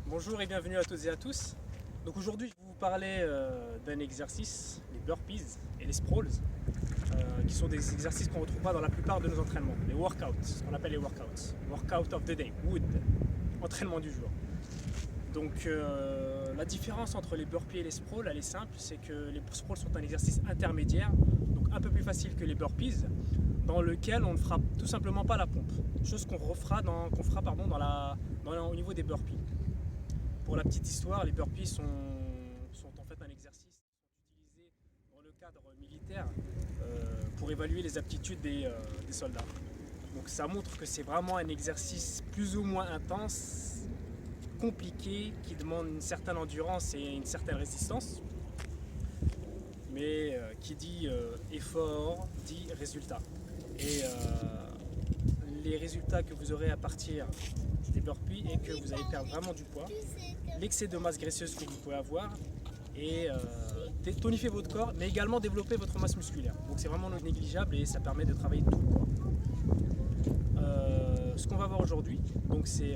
Bonjour et bienvenue à toutes et à tous. Donc aujourd'hui, je vais vous parler d'un exercice, les burpees et les sprawls, qui sont des exercices qu'on ne retrouve pas dans la plupart de nos entraînements, les workouts, ce qu'on appelle les workouts. Workout of the day, WOOD, entraînement du jour. Donc la différence entre les burpees et les sprawls, elle est simple, c'est que les sprawls sont un exercice intermédiaire, donc un peu plus facile que les burpees, dans lequel on ne fera tout simplement pas la pompe, chose qu'on fera au niveau des burpees. Pour la petite histoire, les burpees sont en fait un exercice utilisé dans le cadre militaire pour évaluer les aptitudes des soldats. Donc ça montre que c'est vraiment un exercice plus ou moins intense, compliqué, qui demande une certaine endurance et une certaine résistance. Mais qui dit effort dit résultat. Et les résultats que vous aurez à partir des burpees est que vous allez perdre vraiment du poids, l'excès de masse graisseuse que vous pouvez avoir et tonifier votre corps, mais également développer votre masse musculaire. Donc c'est vraiment non négligeable et ça permet de travailler tout le corps. Ce qu'on va voir aujourd'hui, donc c'est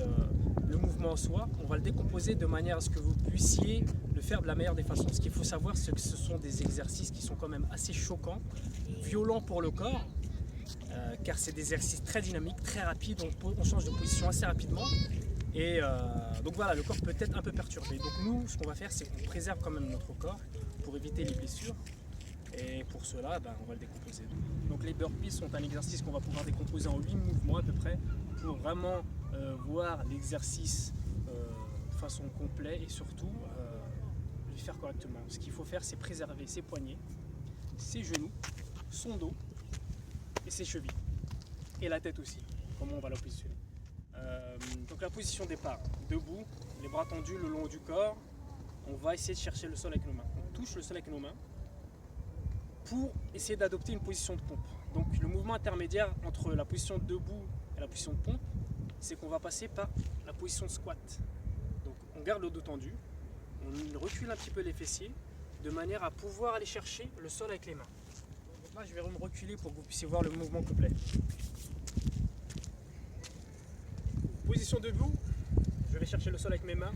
le mouvement en soi. On va le décomposer de manière à ce que vous puissiez le faire de la meilleure des façons. Ce qu'il faut savoir, c'est que ce sont des exercices qui sont quand même assez choquants, violents pour le corps. Car c'est des exercices très dynamiques, très rapides, on change de position assez rapidement et donc voilà, le corps peut être un peu perturbé. Donc nous, ce qu'on va faire, c'est qu'on préserve quand même notre corps pour éviter les blessures et pour cela, on va le décomposer. Donc les burpees sont un exercice qu'on va pouvoir décomposer en 8 mouvements à peu près pour vraiment voir l'exercice de façon complète et surtout le faire correctement. Ce qu'il faut faire, c'est préserver ses poignets, ses genoux, son dos et ses chevilles et la tête aussi, comment on va la positionner. Donc la position départ, debout, les bras tendus le long du corps, on va essayer de chercher le sol avec nos mains. On touche le sol avec nos mains pour essayer d'adopter une position de pompe. Donc le mouvement intermédiaire entre la position debout et la position de pompe, c'est qu'on va passer par la position de squat. Donc on garde le dos tendu, on recule un petit peu les fessiers de manière à pouvoir aller chercher le sol avec les mains. Là, je vais me reculer pour que vous puissiez voir le mouvement complet. Position debout, je vais chercher le sol avec mes mains.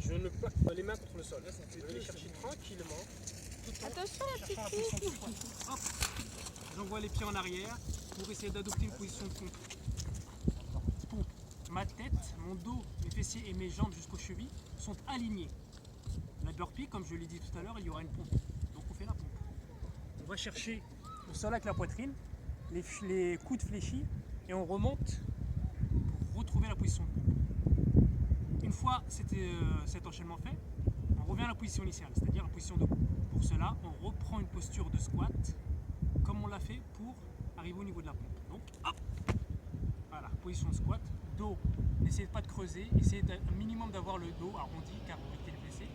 Je ne plaque pas les mains contre le sol. Je vais les chercher tranquillement. Tout en Attention la cherchant la position de squat. Hop, j'envoie les pieds en arrière pour essayer d'adopter une position de pompe. Pompe. Ma tête, mon dos, mes fessiers et mes jambes jusqu'aux chevilles sont alignés. La burpee, comme je l'ai dit tout à l'heure, il y aura une pompe. Donc on fait la pompe. On va chercher le sol avec la poitrine, les coudes fléchis et on remonte pour retrouver la position de pompe. Une fois cet enchaînement fait, on revient à la position initiale, c'est-à-dire la position debout. Pour cela, on reprend une posture de squat comme on l'a fait pour arriver au niveau de la pompe. Donc, hop, voilà, position de squat, dos, n'essayez pas de creuser, essayez un minimum d'avoir le dos arrondi car vous évitez les blessés.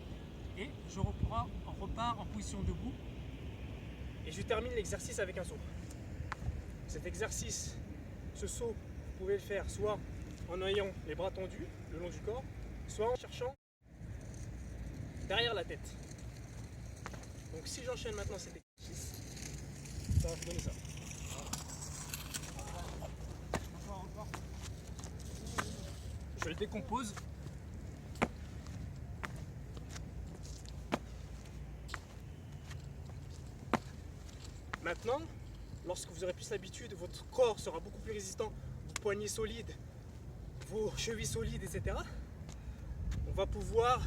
Et je repars en position debout. Et je termine l'exercice avec un saut. Cet exercice, ce saut, vous pouvez le faire soit en ayant les bras tendus le long du corps, soit en cherchant derrière la tête. Donc si j'enchaîne maintenant cet exercice, ça va vous donner ça. Encore. Je le décompose. Maintenant, lorsque vous aurez plus l'habitude, votre corps sera beaucoup plus résistant, vos poignets solides, vos chevilles solides, etc. On va pouvoir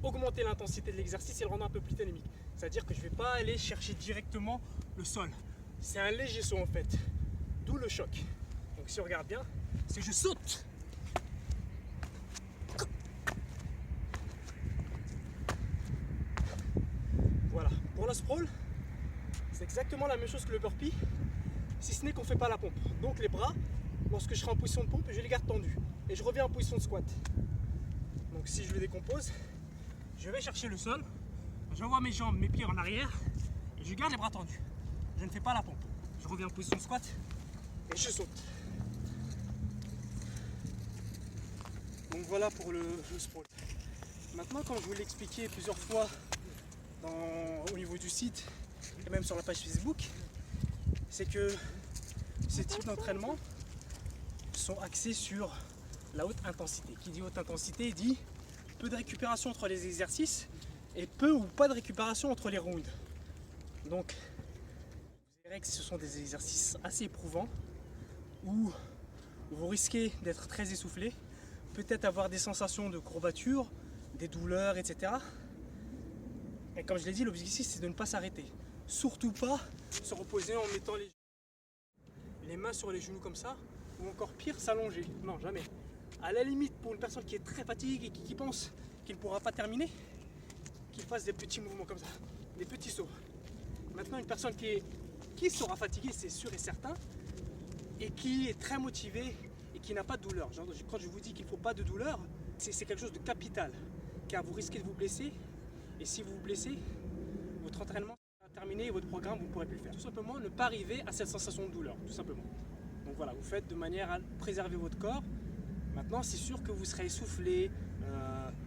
augmenter l'intensité de l'exercice et le rendre un peu plus dynamique. C'est-à-dire que je ne vais pas aller chercher directement le sol. C'est un léger saut en fait, d'où le choc. Donc si on regarde bien, c'est que je saute. Voilà, pour la sprawl, c'est exactement la même chose que le burpee, si ce n'est qu'on ne fait pas la pompe. Donc les bras, lorsque je serai en position de pompe, je les garde tendus. Et je reviens en position de squat. Donc si je le décompose, je vais chercher le sol, j'envoie mes jambes, mes pieds en arrière, et je garde les bras tendus. Je ne fais pas la pompe. Je reviens en position de squat, et je saute. Donc voilà pour le sprawl. Maintenant, comme je vous l'ai expliqué plusieurs fois au niveau du site et même sur la page Facebook, c'est que ces types d'entraînement sont axés sur la haute intensité. Qui dit haute intensité dit peu de récupération entre les exercices et peu ou pas de récupération entre les rounds. Donc vous verrez que ce sont des exercices assez éprouvants où vous risquez d'être très essoufflé, peut-être avoir des sensations de courbature, des douleurs, etc. Et comme je l'ai dit, l'objectif c'est de ne pas s'arrêter. Surtout pas se reposer en mettant les mains sur les genoux comme ça, ou encore pire, s'allonger. Non, jamais. À la limite, pour une personne qui est très fatiguée et qui pense qu'il ne pourra pas terminer, qu'il fasse des petits mouvements comme ça, des petits sauts. Maintenant, une personne qui sera fatiguée, c'est sûr et certain, et qui est très motivée et qui n'a pas de douleur. Quand je vous dis qu'il ne faut pas de douleur, c'est quelque chose de capital, car vous risquez de vous blesser, et si vous vous blessez, votre entraînement sera terminé et votre programme, vous ne pourrez plus le faire. Tout simplement, ne pas arriver à cette sensation de douleur, tout simplement. Donc voilà, vous faites de manière à préserver votre corps. Maintenant, c'est sûr que vous serez essoufflé,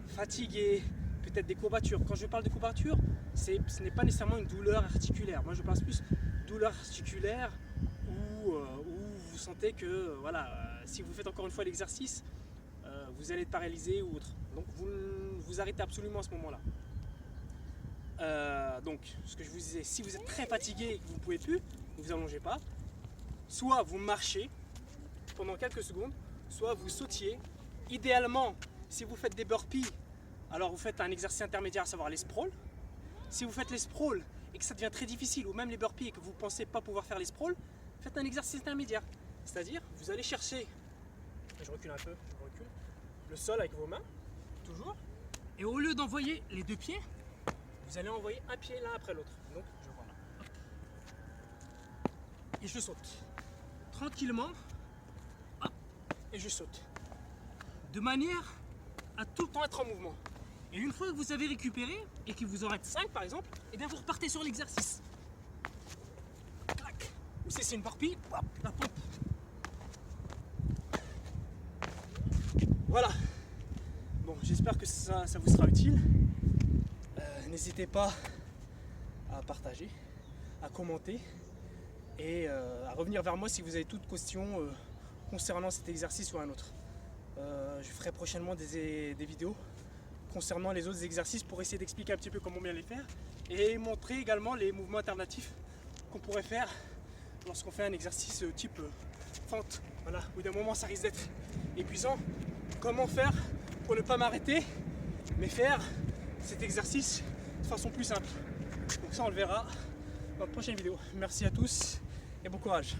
fatigué, peut-être des courbatures. Quand je parle de courbatures, ce n'est pas nécessairement une douleur articulaire. Moi, je parle plus douleur articulaire où vous sentez que si vous faites encore une fois l'exercice, vous allez être paralysé ou autre. Donc, vous arrêtez absolument à ce moment-là. Donc, ce que je vous disais, si vous êtes très fatigué et que vous ne pouvez plus, ne vous allongez pas. Soit vous marchez pendant quelques secondes, soit vous sautiez. Idéalement, si vous faites des burpees, alors vous faites un exercice intermédiaire, à savoir les sprawls. Si vous faites les sprawls et que ça devient très difficile, ou même les burpees et que vous ne pensez pas pouvoir faire les sprawls, faites un exercice intermédiaire. C'est-à-dire, vous allez chercher, je recule un peu, le sol avec vos mains, toujours. Et au lieu d'envoyer les deux pieds, vous allez envoyer un pied l'un après l'autre. Donc, je vois là. Et je saute. Tranquillement, hop, et je saute. De manière à tout le temps être en mouvement. Et une fois que vous avez récupéré, et qu'il vous en reste 5 par exemple, et bien vous repartez sur l'exercice. Ou si c'est une burpee, hop, la pompe. Voilà. Bon, j'espère que ça vous sera utile. N'hésitez pas à partager, à commenter et à revenir vers moi si vous avez toute question concernant cet exercice ou un autre. Je ferai prochainement des vidéos concernant les autres exercices pour essayer d'expliquer un petit peu comment bien les faire et montrer également les mouvements alternatifs qu'on pourrait faire lorsqu'on fait un exercice type fente. Voilà, où d'un moment ça risque d'être épuisant. Comment faire pour ne pas m'arrêter mais faire cet exercice de façon plus simple. Donc ça on le verra dans la prochaine vidéo. Merci à tous et bon courage.